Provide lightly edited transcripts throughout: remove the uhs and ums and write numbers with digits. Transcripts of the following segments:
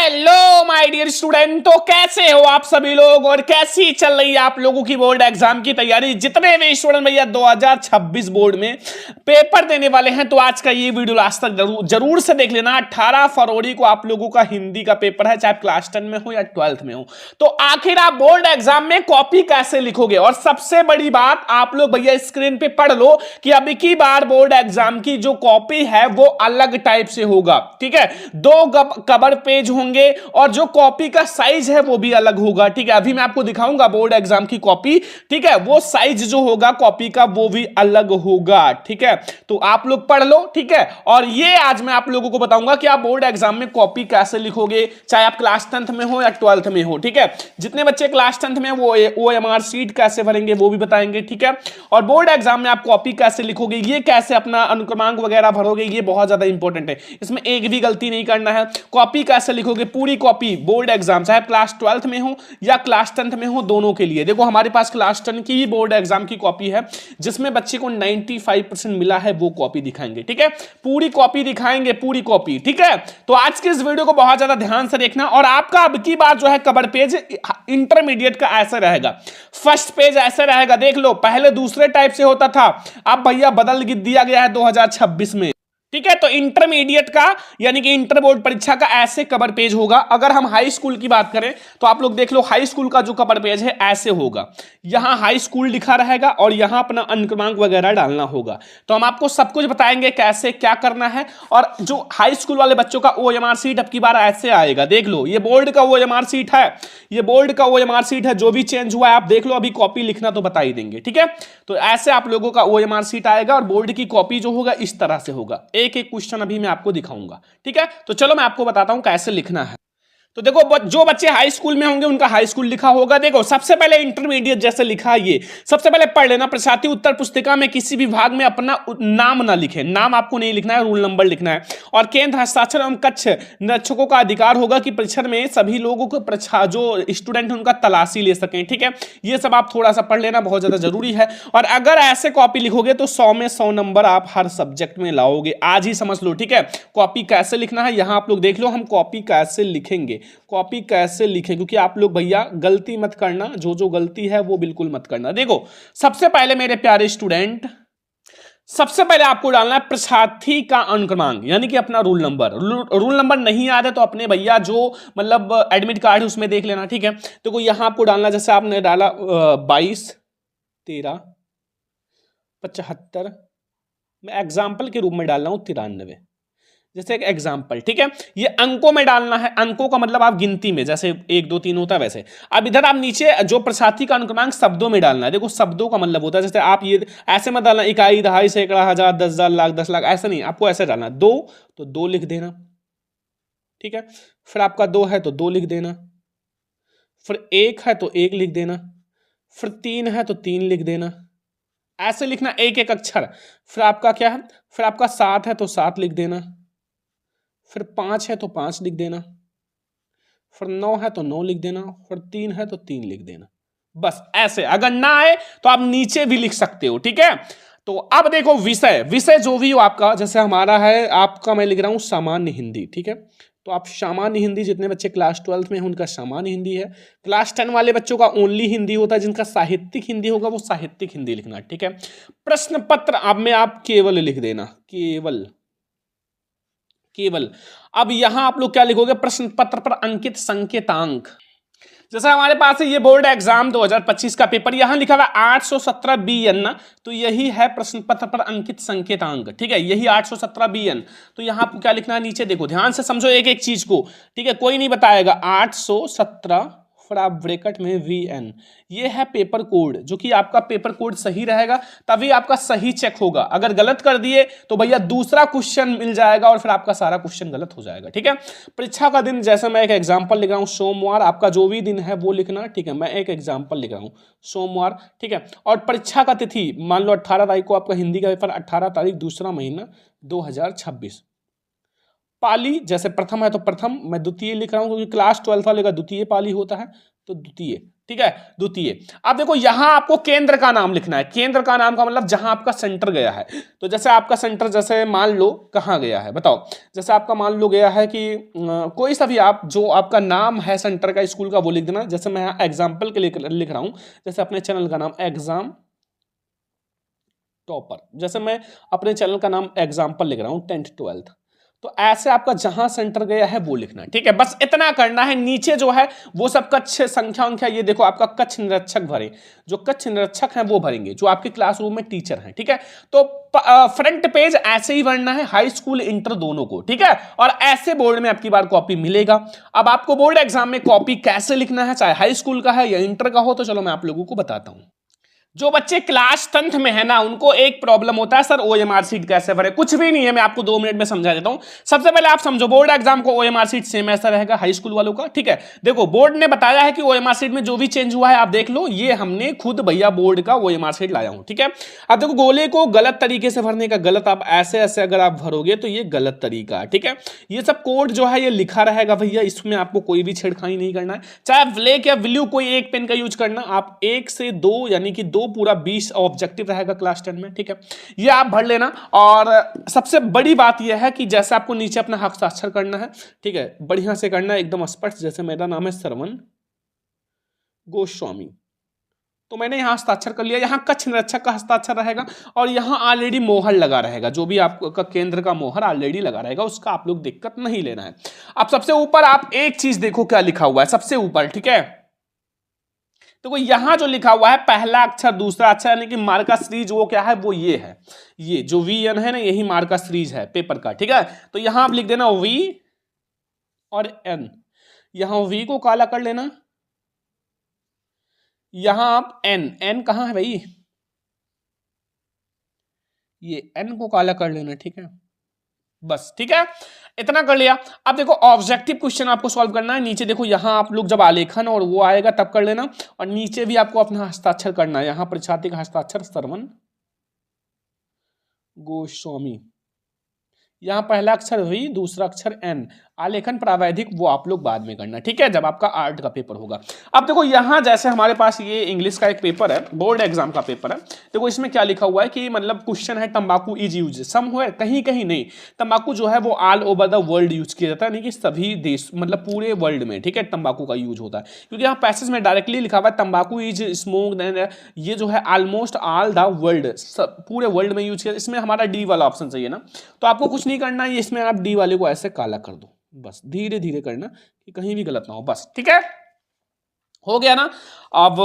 Hello my dear student, तो कैसे हो आप सभी लोग और कैसी चल रही है आप लोगों की बोर्ड एग्जाम की तैयारी। जितने भी स्टूडेंट भैया 2026 बोर्ड में पेपर देने वाले हैं, तो आज का ये वीडियो लास्ट तक जरूर से देख लेना। 18 फरवरी को आप लोगों का हिंदी का पेपर है, चाहे क्लास 10 में हो या 12th में हो। तो आखिर आप बोर्ड एग्जाम में कॉपी कैसे लिखोगे, और सबसे बड़ी बात आप लोग भैया स्क्रीन पे पढ़ लो कि अभी की बार बोर्ड एग्जाम की जो कॉपी है वो अलग टाइप से होगा। ठीक है, 2 कवर पेज होंगे और जो कॉपी का साइज है वो भी अलग होगा। ठीक है, अभी मैं आपको दिखाऊंगा बोर्ड एग्जाम की कॉपी। ठीक है, वो साइज जो होगा कॉपी का वो भी अलग होगा। ठीक है, तो आप लोग पढ़ लो। ठीक है, और ये आज मैं आप लोगों को बताऊंगा कि आप बोर्ड एग्जाम में कॉपी कैसे लिखोगे, चाहे आप क्लास 10th में हो या 12th में हो। ठीक है, जितने बच्चे क्लास 10th में वो OMR सीट कैसे भरेंगे वो भी बताएंगे। ठीक है, और बोर्ड एग्जाम में आप कॉपी कैसे लिखोगे, ये कैसे अपना अनुक्रमांक वगैरह भरोगे, ये बहुत ज्यादा इंपॉर्टेंट है। इसमें एक भी गलती नहीं करना है। कॉपी कैसे लिखोगे, पूरी कॉपी बोर्ड एग्जाम, चाहे क्लास 12th में हो या क्लास 10th में हो, दोनों के लिए। देखो हमारे पास क्लास 10 की भी बोर्ड एग्जाम की कॉपी है, जिसमें बच्चे को 95% मिला है, वो कॉपी दिखाएंगे। ठीक है, पूरी कॉपी दिखाएंगे, पूरी कॉपी। ठीक है, तो आज के इस वीडियो को बहुत ज्यादा ध्यान से देखना। और आपका अब की बार जो है कवर पेज इंटरमीडिएट का ऐसा रहेगा, फर्स्ट पेज ऐसे रहेगा। देख लो, पहले दूसरे टाइप से होता था, अब भैया बदल दिया गया है 2026 में। ठीक है, तो इंटरमीडिएट का यानी कि इंटर बोर्ड परीक्षा का ऐसे कवर पेज होगा। अगर हम हाई स्कूल की बात करें तो आप लोग देख लो, हाई स्कूल का जो कवर पेज है ऐसे होगा। यहां हाई स्कूल लिखा रहेगा और यहां अपना अनुक्रमांक वगैरह डालना होगा। तो हम आपको सब कुछ बताएंगे कैसे क्या करना है। और जो हाई स्कूल वाले बच्चों का OMR सीट अब की बार ऐसे आएगा। देख लो, ये बोर्ड का OMR सीट है, ये बोर्ड का OMR सीट है। जो भी चेंज हुआ है आप देख लो, अभी कॉपी लिखना तो बता ही देंगे। ठीक है, तो ऐसे आप लोगों का OMR सीट आएगा और बोर्ड की कॉपी जो होगा इस तरह से होगा। एक एक क्वेश्चन अभी मैं आपको दिखाऊंगा। ठीक है, तो चलो मैं आपको बताता हूं कैसे लिखना है। तो देखो, जो बच्चे हाई स्कूल में होंगे उनका हाई स्कूल लिखा होगा। देखो, सबसे पहले इंटरमीडिएट जैसे लिखा है, ये सबसे पहले पढ़ लेना। प्रशाती उत्तर पुस्तिका में किसी भी भाग में अपना नाम ना लिखें, नाम आपको नहीं लिखना है, रोल नंबर लिखना है। और केंद्र हस्ताक्षर एवं कक्ष निरीक्षकों का अधिकार होगा कि परीक्षा में सभी लोगों को जो स्टूडेंट उनका तलाशी ले सकें। ठीक है, ये सब आप थोड़ा सा पढ़ लेना, बहुत ज्यादा जरूरी है। और अगर ऐसे कॉपी लिखोगे तो 100 में 100 नंबर आप हर सब्जेक्ट में लाओगे, आज ही समझ लो। ठीक है, कॉपी कैसे लिखना है यहां आप लोग देख लो, हम कॉपी कैसे लिखेंगे, कॉपी कैसे लिखें, क्योंकि आप लोग भैया गलती मत करना, जो गलती है वो बिल्कुल मत करना। देखो, सबसे पहले मेरे प्यारे स्टूडेंट, सबसे पहले आपको डालना है प्रशाती का अनुक्रमांक, यानी कि अपना रूल नंबर। रूल नंबर नहीं याद है तो अपने भैया जो मतलब एडमिट कार्ड है उसमें देख लेना। ठीक है, देखो यहां आपको डालना, जैसे आपने डाला 22 13 75, मैं एग्जाम्पल के रूप में डाल रहा हूं 93, जैसे एक एग्जाम्पल। ठीक है, ये अंकों में डालना है, अंकों का मतलब आप गिनती में, जैसे 1 2 3 होता है वैसे। अब इधर आप नीचे जो प्रशाती का अनुक्रमांक शब्दों में डालना है। देखो, शब्दों का मतलब होता है, जैसे आप ये ऐसे मत डालना इकाई, दहाई, सैकड़ा, हजार, 10,000, लाख, 10 लाख, ऐसा नहीं, आपको ऐसे डालना। 2 तो 2 लिख देना। ठीक है, फिर आपका 2 है तो 2 लिख देना, फिर 1 है तो 1 लिख देना, फिर 3 है तो 3 लिख देना। ऐसे लिखना एक एक अक्षर। फिर आपका क्या है, फिर आपका 7 है तो 7 लिख देना, फिर 5 है तो 5 लिख देना, फिर 9 है तो 9 लिख देना, फिर 3 है तो 3 लिख देना। बस ऐसे। अगर ना आए तो आप नीचे भी लिख सकते हो। ठीक है, तो अब देखो, विषय विषय जो भी हो आपका, जैसे हमारा है, आपका मैं लिख रहा हूं सामान्य हिंदी। ठीक है, तो आप सामान्य हिंदी, जितने बच्चे क्लास 12th में हैं उनका सामान्य हिंदी है। क्लास 10 वाले बच्चों का ओनली हिंदी होता है, जिनका साहित्यिक हिंदी होगा वो साहित्यिक हिंदी लिखना। ठीक है, प्रश्न पत्र अब में आप केवल लिख देना, केवल केवल। अब यहां आप लोग क्या लिखोगे, प्रश्न पत्र पर अंकित संकेतांक। जैसे हमारे पास है ये बोर्ड एग्जाम 2025 का पेपर, यहां लिखा हुआ 817 BN ना, तो यही है प्रश्न पत्र पर अंकित संकेतांक। ठीक है, यही 817 BN। तो यहां आपको क्या लिखना है, नीचे देखो, ध्यान से समझो एक एक चीज को। ठीक है, कोई नहीं बताएगा। 817, फिर आप ब्रैकेट में VN, ये है पेपर कोड, जो कि आपका पेपर कोड सही रहेगा तभी आपका सही चेक होगा। अगर गलत कर दिए तो भैया दूसरा क्वेश्चन मिल जाएगा और फिर आपका सारा क्वेश्चन गलत हो जाएगा। ठीक है, परीक्षा का दिन, जैसे मैं एक एग्जांपल लिख रहा हूं, सोमवार, आपका जो भी दिन है वो लिखना। ठीक है, मैं एक एग्जांपल लिख रहा हूं, सोमवार। ठीक है, और परीक्षा का तिथि मान लो 18 तारीख को आपका हिंदी का पेपर, 18 तारीख दूसरा महीना 2026। पाली, जैसे प्रथम है तो प्रथम, मैं द्वितीय लिख रहा हूं क्योंकि क्लास 12th वाले का द्वितीय पाली होता है, तो द्वितीय। ठीक है, द्वितीय। अब देखो यहां आपको केंद्र का नाम लिखना है। केंद्र का नाम का मतलब जहां आपका सेंटर गया है। तो जैसे आपका सेंटर जैसे मान लो कहां गया है बताओ। जैसे आपका मान लो गया है कि कोई सा भी आप जो आपका नाम है सेंटर का स्कूल का वो लिख देना। जैसे मैं एग्जाम्पल के लिए लिख रहा हूं, जैसे अपने चैनल का नाम एग्जाम टॉपर, जैसे मैं अपने चैनल का नाम एग्जाम्पल लिख रहा हूं 10th 12th। तो ऐसे आपका जहां सेंटर गया है वो लिखना है, ठीक है, बस इतना करना है। नीचे जो है वो सब कक्ष संख्या ये देखो आपका कक्ष निरीक्षक भरे, जो कक्ष निरीक्षक हैं वो भरेंगे, जो आपके क्लासरूम में टीचर हैं, ठीक है। तो फ्रंट पेज ऐसे ही भरना है, हाई स्कूल इंटर दोनों को, ठीक है। और ऐसे बोर्ड में आपकी बार कॉपी मिलेगा। अब आपको बोर्ड एग्जाम में कॉपी कैसे लिखना है, चाहे हाई स्कूल का है या इंटर का हो, तो चलो मैं आप लोगों को बताता हूं। जो बच्चे क्लास 10th में है ना, उनको एक प्रॉब्लम होता है, सर ओएमआर शीट कैसे भरे। कुछ भी नहीं है, मैं आपको 2 मिनट में समझा देता हूं। सबसे पहले आप समझो, बोर्ड एग्जाम को ओएमआर शीट सेम ऐसा रहेगा हाई स्कूल वालों का, ठीक है। देखो बोर्ड ने बताया है कि ओएमआर शीट में जो भी चेंज हुआ है आप देख लो, ये हमने खुद भैया बोर्ड का ओएमआर शीट लाया हूं, ठीक है। अब देखो गोले को गलत तरीके से भरने का, गलत आप ऐसे ऐसे अगर आप भरोगे तो ये गलत तरीका है, ठीक है। ये सब कोड जो है ये लिखा रहेगा भैया, इसमें आपको कोई भी छेड़खानी नहीं करना है। चाहे ब्लैक या ब्लू कोई एक पेन का यूज करना, आप 1 से 2 यानी कि 2 पूरा 20 ऑब्जेक्टिव रहेगा क्लास 10 में, ठीक है। ये आप भर लेना। और सबसे बड़ी बात यह है कि जैसे आपको नीचे अपना हस्ताक्षर करना है, ठीक है, बढ़िया से करना है, एकदम स्पष्ट। जैसे मेरा नाम है श्रवण गोस्वामी, तो मैंने यहां हस्ताक्षर कर लिया। यहां कक्ष निरीक्षक का हस्ताक्षर रहेगा और यहां ऑलरेडी मोहर लगा रहेगा, जो भी आपका केंद्र का मोहर ऑलरेडी लगा रहेगा, उसका आप लोग दिक्कत नहीं लेना है। अब सबसे ऊपर आप एक चीज देखो क्या लिखा हुआ है सबसे ऊपर, ठीक है। तो यहां जो लिखा हुआ है पहला अक्षर दूसरा अक्षर यानी कि मार्का सीरीज, वो क्या है, वो ये है, ये जो VN है ना, यही मार्का सीरीज है पेपर का, ठीक है। तो यहां आप लिख देना V और N। यहां V को काला कर लेना, यहां आप N कहां है भाई, ये N को काला कर लेना, ठीक है, बस, ठीक है, इतना कर लिया। अब देखो ऑब्जेक्टिव क्वेश्चन आपको सॉल्व करना है। नीचे देखो यहां आप लोग जब आलेखन और वो आएगा तब कर लेना, और नीचे भी आपको अपना हस्ताक्षर करना है। यहां परीक्षार्थी का हस्ताक्षर श्रवण गोस्वामी, यहां पहला अक्षर V, दूसरा अक्षर N। आलेखन प्रावैधिक वो आप लोग बाद में करना, ठीक है, जब आपका आर्ट का पेपर होगा। अब देखो यहां जैसे हमारे पास ये इंग्लिश का एक पेपर है, बोर्ड एग्जाम का पेपर है। देखो इसमें क्या लिखा हुआ है कि मतलब क्वेश्चन है तंबाकू इज यूज, सम हुआ कहीं कहीं नहीं। तंबाकू जो है वो all over the world use किया जाता है, नहीं कि सभी देश मतलब पूरे वर्ल्ड में, ठीक है, तंबाकू का यूज होता है। क्योंकि यहाँ पैसेज में डायरेक्टली लिखा हुआ है तंबाकू इज स्मोक्ड, ये जो है ऑलमोस्ट ऑल द वर्ल्ड, पूरे वर्ल्ड में यूज किया। इसमें हमारा डी वाला ऑप्शन चाहिए ना, तो आपको कुछ नहीं करना है, इसमें आप डी वाले को ऐसे काला कर दो, बस धीरे धीरे करना कि कहीं भी गलत ना हो, बस, ठीक है, हो गया ना। अब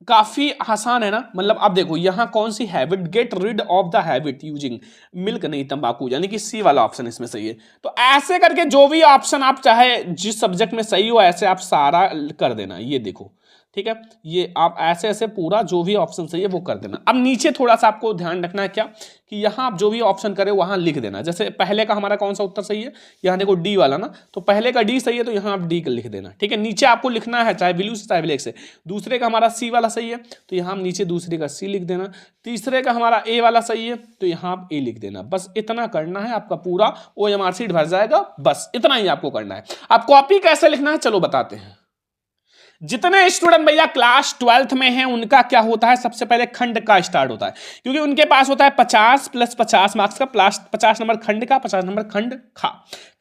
काफी आसान है ना, मतलब अब देखो यहां कौन सी habit, get rid of the habit using milk, नहीं तंबाकू, यानी कि सी वाला ऑप्शन इसमें सही है। तो ऐसे करके जो भी ऑप्शन आप चाहे जिस सब्जेक्ट में सही हो ऐसे आप सारा कर देना, ये देखो, ठीक है, ये आप ऐसे ऐसे पूरा जो भी ऑप्शन सही है वो कर देना। अब नीचे थोड़ा सा आपको ध्यान रखना है क्या, कि यहां आप जो भी ऑप्शन करें वहां लिख देना। जैसे पहले का हमारा कौन सा उत्तर सही है, यहां देखो डी वाला ना, तो पहले का डी सही है तो यहां आप डी लिख देना, ठीक है। नीचे आपको लिखना है चाहे ब्लू से चाहे ब्लैक से। दूसरे का हमारा सी वाला सही है तो यहां नीचे दूसरे का सी लिख देना। तीसरे का हमारा ए वाला सही है तो यहां आप ए लिख देना। बस इतना करना है, आपका पूरा OMR शीट भर जाएगा। बस इतना ही आपको करना है। अब कॉपी कैसे लिखना है चलो बताते हैं। जितने स्टूडेंट भैया क्लास 12th में हैं उनका क्या होता है, सबसे पहले खंड का स्टार्ट होता है, क्योंकि उनके पास होता है 50 + 50 मार्क्स का, प्लस 50 नंबर खंड का, 50 नंबर खंड खा।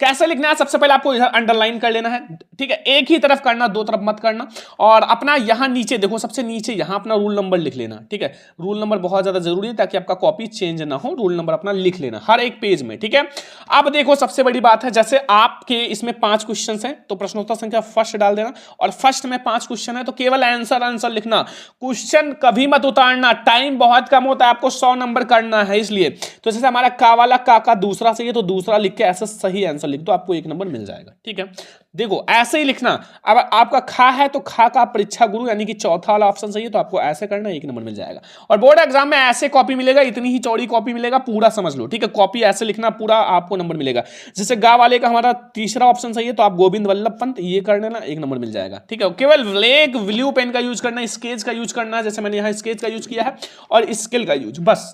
कैसे लिखना है, सबसे पहले आपको इधर अंडरलाइन कर लेना है, ठीक है, एक ही तरफ करना, दो तरफ मत करना। और अपना यहां नीचे देखो, सबसे नीचे यहां अपना रूल नंबर लिख लेना, ठीक है। रूल नंबर बहुत ज्यादा जरूरी है ताकि आपका कॉपी चेंज ना हो, रूल नंबर अपना लिख लेना हर एक पेज में, ठीक है। अब देखो सबसे बड़ी बात है, जैसे आपके इसमें 5 क्वेश्चन हैं तो प्रश्नोत्तर संख्या फर्स्ट डाल देना, और फर्स्ट में 5 क्वेश्चन है तो केवल आंसर लिखना, क्वेश्चन कभी मत उतारना, टाइम बहुत कम होता है, आपको 100 नंबर करना है इसलिए। तो जैसे हमारा का वाला का दूसरा सही है तो दूसरा लिख के ऐसा सही आंसर लिख दो, आपको 1 नंबर मिल जाएगा, ठीक है। देखो ऐसे ही लिखना। अब आपका खा है तो खा का परीक्षा गुरु यानी कि चौथा वाला ऑप्शन सही है तो आपको ऐसे करना, 1 नंबर मिल जाएगा। और बोर्ड एग्जाम में ऐसे कॉपी मिलेगा, इतनी ही चौड़ी कॉपी मिलेगा, पूरा समझ लो, ठीक है। कॉपी ऐसे लिखना, पूरा आपको नंबर मिलेगा। जैसे गा वाले का हमारा तीसरा ऑप्शन सही है तो आप गोविंद वल्लभ पंत ये कर लेना, 1 नंबर मिल जाएगा, ठीक है। केवल ब्लैक ब्लू पेन का यूज करना, स्केच का यूज करना है, जैसे मैंने यहाँ स्केच का यूज किया है, और स्केल का यूज, बस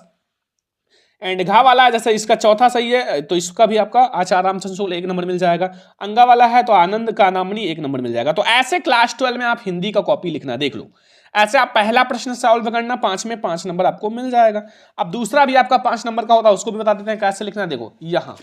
एंड घा वाला है, जैसे इसका चौथा सही है तो इसका भी आपका आचार्य रामचंद्र शुक्ल 1 नंबर मिल जाएगा। अंगा वाला है तो आनंद का नामनी 1 नंबर मिल जाएगा। तो ऐसे क्लास 12 में आप हिंदी का कॉपी लिखना, देख लो ऐसे आप पहला प्रश्न सॉल्व करना, 5 में 5 नंबर आपको मिल जाएगा। अब दूसरा भी आपका 5 नंबर का होता है, उसको भी बता देते हैं कैसे लिखना। देखो यहां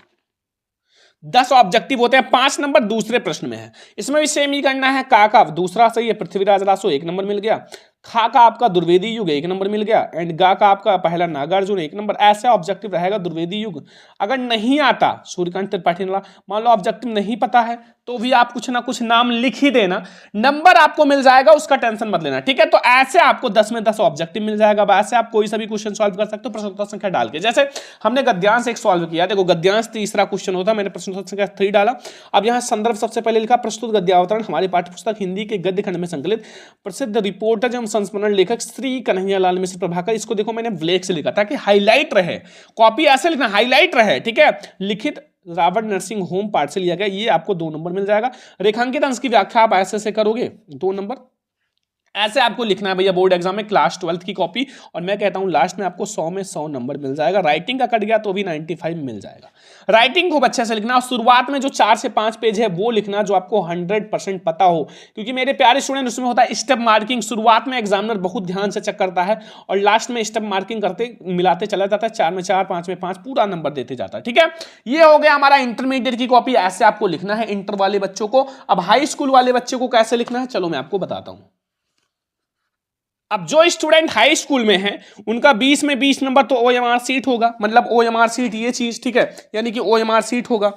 10 ऑब्जेक्टिव होते हैं, 5 नंबर दूसरे प्रश्न में है, इसमें भी सेम ही करना है। का दूसरा सही है, पृथ्वीराज रासो 1 नंबर मिल गया। खा का आपका दुर्वेदी युग 1 नंबर मिल गया। एंड गा का आपका पहला नागार्जुन 1 नंबर। ऐसा ऑब्जेक्टिव रहेगा दुर्वेदी युग। अगर नहीं आता सूर्यकांत त्रिपाठी नाला, मान लो ऑब्जेक्टिव नहीं पता है तो भी आप कुछ ना कुछ नाम लिख ही देना, नंबर आपको मिल जाएगा, उसका टेंशन मत लेना, ठीक है। तो ऐसे आपको 10 में 10 ऑब्जेक्टिव मिल जाएगा। ऐसे आप कोई सा भी क्वेश्चन सॉल्व कर सकते हो प्रश्नोत्तर संख्या डाल के। जैसे हमने गद्यांश एक सॉल्व किया, देखो गद्यांश तीसरा क्वेश्चन होता, मैंने प्रश्नोत्तर संख्या 3 डाला। अब यहाँ संदर्भ सबसे पहले लिखा प्रस्तुत गद्यावतरण हमारी पाठ्यपुस्तक हिंदी के गद्य खंड में संकलित प्रसिद्ध रिपोर्टर एवं संस्मरण लेखक श्री कन्हैयालाल मिश्र प्रभाकर। इसको देखो मैंने ब्लैक से लिखा ताकि हाईलाइट रहे, कॉपी ऐसे लिखना हाईलाइट रहे, ठीक है। लिखित रावण नर्सिंग होम पार्ट से लिया गया, ये आपको 2 नंबर मिल जाएगा। रेखांकित अंश की व्याख्या आप ऐसे से करोगे 2 नंबर। ऐसे आपको लिखना है भैया बोर्ड एग्जाम में क्लास 12 की कॉपी, और मैं कहता हूं लास्ट में आपको 100 में 100 नंबर मिल जाएगा। राइटिंग का कट गया तो भी 95 मिल जाएगा। राइटिंग खूब अच्छे से लिखना, और शुरुआत में जो 4 से 5 पेज है वो लिखना जो आपको 100% पता हो, क्योंकि मेरे प्यारे स्टूडेंट उसमें होता है स्टेप मार्किंग। शुरुआत में एग्जामिनर बहुत ध्यान से चेक करता है और लास्ट में स्टेप मार्किंग करते मिलाते चला जाता है, 4 में 4 5 में 5 पूरा नंबर देते जाता है, ठीक है। ये हो गया हमारा इंटरमीडिएट की कॉपी, ऐसे आपको लिखना है इंटर वाले बच्चों को। अब हाई स्कूल वाले बच्चे को कैसे लिखना है चलो मैं आपको बताता हूं। अब जो स्टूडेंट हाई स्कूल में है उनका 20 में 20 नंबर तो ओएमआर सीट होगा, मतलब ओएमआर सीट ये चीज, ठीक है, यानी कि ओएमआर सीट होगा,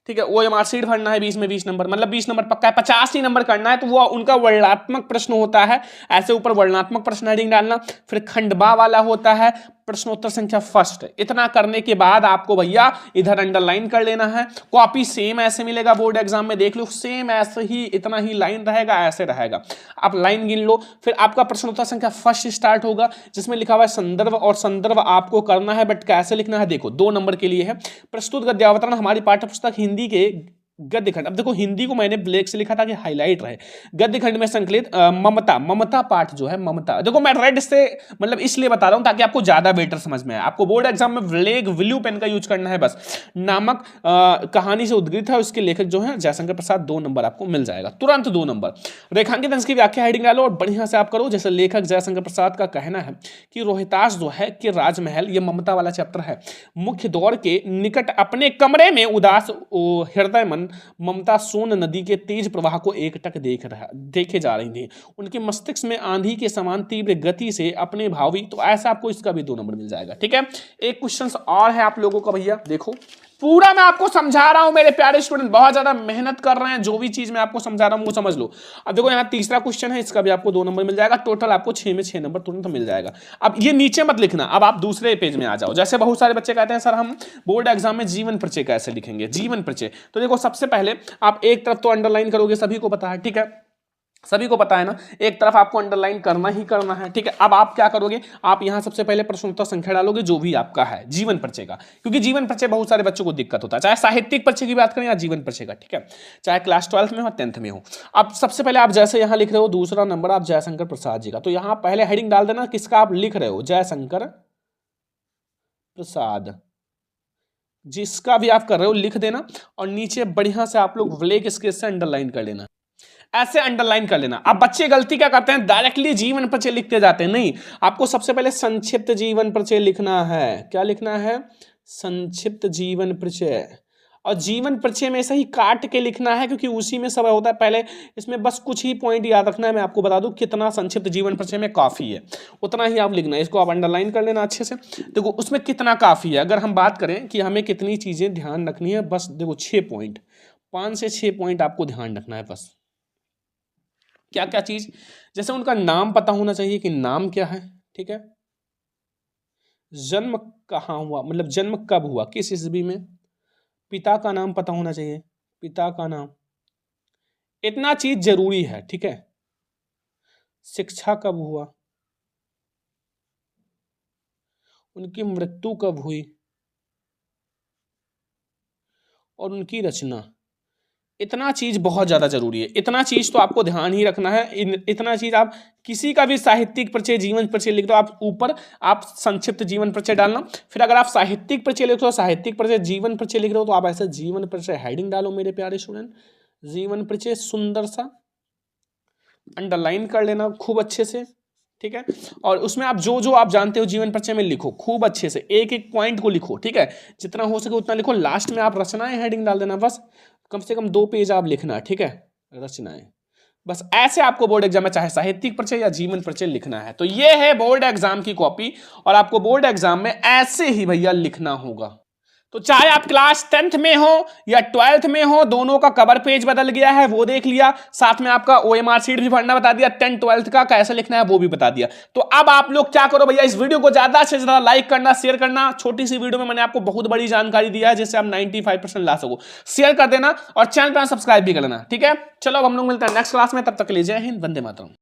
ठीक है। ओएमआर सीट भरना है 20 में 20 नंबर, मतलब 20 नंबर पक्का है, 50 ही नंबर करना है। तो वो उनका वर्णनात्मक प्रश्न होता है, ऐसे ऊपर वर्णनात्मक प्रश्न हेडिंग डालना। फिर खंडबा वाला होता है प्रश्नोत्तर संख्या फर्स्ट। इतना करने के बाद आपको भैया इधर अंडरलाइन कर लेना है। कॉपी सेम ऐसे मिलेगा बोर्ड एग्जाम में, देख लो सेम ऐसे ही, इतना ही लाइन रहेगा, ऐसे रहेगा, आप लाइन गिन लो। फिर आपका प्रश्नोत्तर संख्या फर्स्ट स्टार्ट होगा जिसमें लिखा हुआ है संदर्भ, और संदर्भ आपको करना है बट कैसे लिखना है देखो 2 नंबर के लिए है। प्रस्तुत गद्यावतरण हमारी पाठ्यपुस्तक हिंदी के गद्य खंड, अब देखो हिंदी को मैंने ब्लैक से लिखा था कि हाईलाइट रहे, गद्य खंड में संकलित ममता, ममता पाठ जो है ममता, देखो मैं रेड से मतलब इसलिए बता रहा हूं ताकि आपको ज्यादा बेटर समझ में आए। आपको बोर्ड एग्जाम में ब्लैक ब्लू पेन का यूज करना है बस। नामक कहानी से उद्गृत है, उसके लेखक जो है जयशंकर प्रसाद, 2 नंबर आपको मिल जाएगा, तुरंत 2 नंबर। रेखांकित अंश की व्याख्या हेडिंग डालो और बढ़िया से आप करो। जैसे लेखक जयशंकर प्रसाद का कहना है कि रोहितास जो है कि राजमहल, ये ममता वाला चैप्टर है, मुख्य द्वार के निकट अपने कमरे में उदास हृदय मन ममता सोन नदी के तेज प्रवाह को एकटक देखे जा रही थी। उनके मस्तिष्क में आंधी के समान तीव्र गति से अपने भावी, तो ऐसा आपको इसका भी 2 नंबर मिल जाएगा, ठीक है। एक क्वेश्चन और है आप लोगों का भैया, देखो पूरा मैं आपको समझा रहा हूं मेरे प्यारे स्टूडेंट, बहुत ज्यादा मेहनत कर रहे हैं, जो भी चीज मैं आपको समझा रहा हूं वो समझ लो। अब देखो यहाँ तीसरा क्वेश्चन है, इसका भी आपको 2 नंबर मिल जाएगा, टोटल आपको 6 में 6 नंबर तुरंत मिल जाएगा। अब ये नीचे मत लिखना, अब आप दूसरे पेज में आ जाओ। जैसे बहुत सारे बच्चे कहते हैं सर हम बोर्ड एग्जाम में जीवन परिचय कैसे लिखेंगे, जीवन परिचय, तो देखो सबसे पहले आप एक तरफ तो अंडरलाइन करोगे, सभी को पता है, ठीक है, सभी को पता है ना, एक तरफ आपको अंडरलाइन करना ही करना है, ठीक है। अब आप क्या करोगे, आप यहां सबसे पहले प्रश्नोत्तर संख्या डालोगे जो भी आपका है जीवन परिचय का, क्योंकि जीवन परिचय बहुत सारे बच्चों को दिक्कत होता है, चाहे साहित्यिक परिचय की बात करें या जीवन परिचय का, ठीक है, चाहे क्लास 12 में हो 10th में हो। अब सबसे पहले आप जैसे यहां लिख रहे हो दूसरा नंबर आप जयशंकर प्रसाद जी का, तो यहां पहले हेडिंग डाल देना किसका आप लिख रहे हो, जयशंकर प्रसाद, जिसका भी आप कर रहे हो लिख देना, और नीचे बढ़िया से आप लोग ब्लैक स्केच से अंडरलाइन कर लेना, ऐसे अंडरलाइन कर लेना। अब बच्चे गलती क्या करते हैं, डायरेक्टली जीवन परिचय लिखते जाते हैं, नहीं, आपको सबसे पहले संक्षिप्त जीवन परिचय लिखना है। क्या लिखना है, संक्षिप्त जीवन परिचय, और जीवन परिचय में ऐसा ही काट के लिखना है क्योंकि उसी में सब होता है। पहले इसमें बस कुछ ही पॉइंट याद रखना है, मैं आपको बता दूं कितना संक्षिप्त जीवन परिचय में काफी है, उतना ही आप लिखना है, इसको आप अंडरलाइन कर लेना अच्छे से। देखो उसमें कितना काफी है, अगर हम बात करें कि हमें कितनी चीजें ध्यान रखनी है, बस देखो 6 पॉइंट, 5 से 6 पॉइंट आपको ध्यान रखना है बस। क्या क्या चीज, जैसे उनका नाम पता होना चाहिए कि नाम क्या है, ठीक है, जन्म कहाँ हुआ, मतलब जन्म कब हुआ, किस ईस्वी में, पिता का नाम पता होना चाहिए, पिता का नाम, इतना चीज जरूरी है, ठीक है। शिक्षा कब हुआ, उनकी मृत्यु कब हुई, और उनकी रचना, इतना चीज बहुत ज्यादा जरूरी है, इतना चीज तो आपको ध्यान ही रखना है। इतना चीज आप किसी का भी साहित्यिक परिचय, जीवन परिचय लिख दो, आप ऊपर आप संक्षिप्त जीवन परिचय डालना। फिर अगर आप साहित्यिक परिचय लिख दो, साहित्यिक परिचय जीवन परिचय लिख रहे हो, तो आप ऐसे जीवन परिचय हेडिंग डालो मेरे प्यारे स्टूडेंट। जीवन परिचय सुंदर सा अंडरलाइन कर लेना खूब अच्छे से, ठीक है। और उसमें आप जो जो आप जानते हो जीवन परिचय में लिखो खूब अच्छे से, एक एक पॉइंट को लिखो, ठीक है। जितना हो सके उतना लिखो। लास्ट में आप रचनाएं हेडिंग डाल देना, बस कम से कम 2 पेज आप लिखना, ठीक है, रचनाएं। बस ऐसे आपको बोर्ड एग्जाम में चाहे साहित्यिक परिचय या जीवन परिचय लिखना है। तो ये है बोर्ड एग्जाम की कॉपी, और आपको बोर्ड एग्जाम में ऐसे ही भैया लिखना होगा। तो चाहे आप क्लास 10th में हो या 12th में हो, दोनों का कवर पेज बदल गया है, वो देख लिया। साथ में आपका OMR शीट भी पढ़ना बता दिया, 10th 12th का कैसे लिखना है वो भी बता दिया। तो अब आप लोग क्या करो भैया, इस वीडियो को ज्यादा से ज्यादा लाइक करना, शेयर करना। छोटी सी वीडियो में मैंने आपको बहुत बड़ी जानकारी दिया है, जिससे आप 95% ला सको। शेयर कर देना और चैनल पर सब्सक्राइब भी कर लेना, ठीक है। चलो अब हम लोग मिलते हैं नेक्स्ट क्लास में, तब तक के लिए जय हिंद, वंदे मातरम।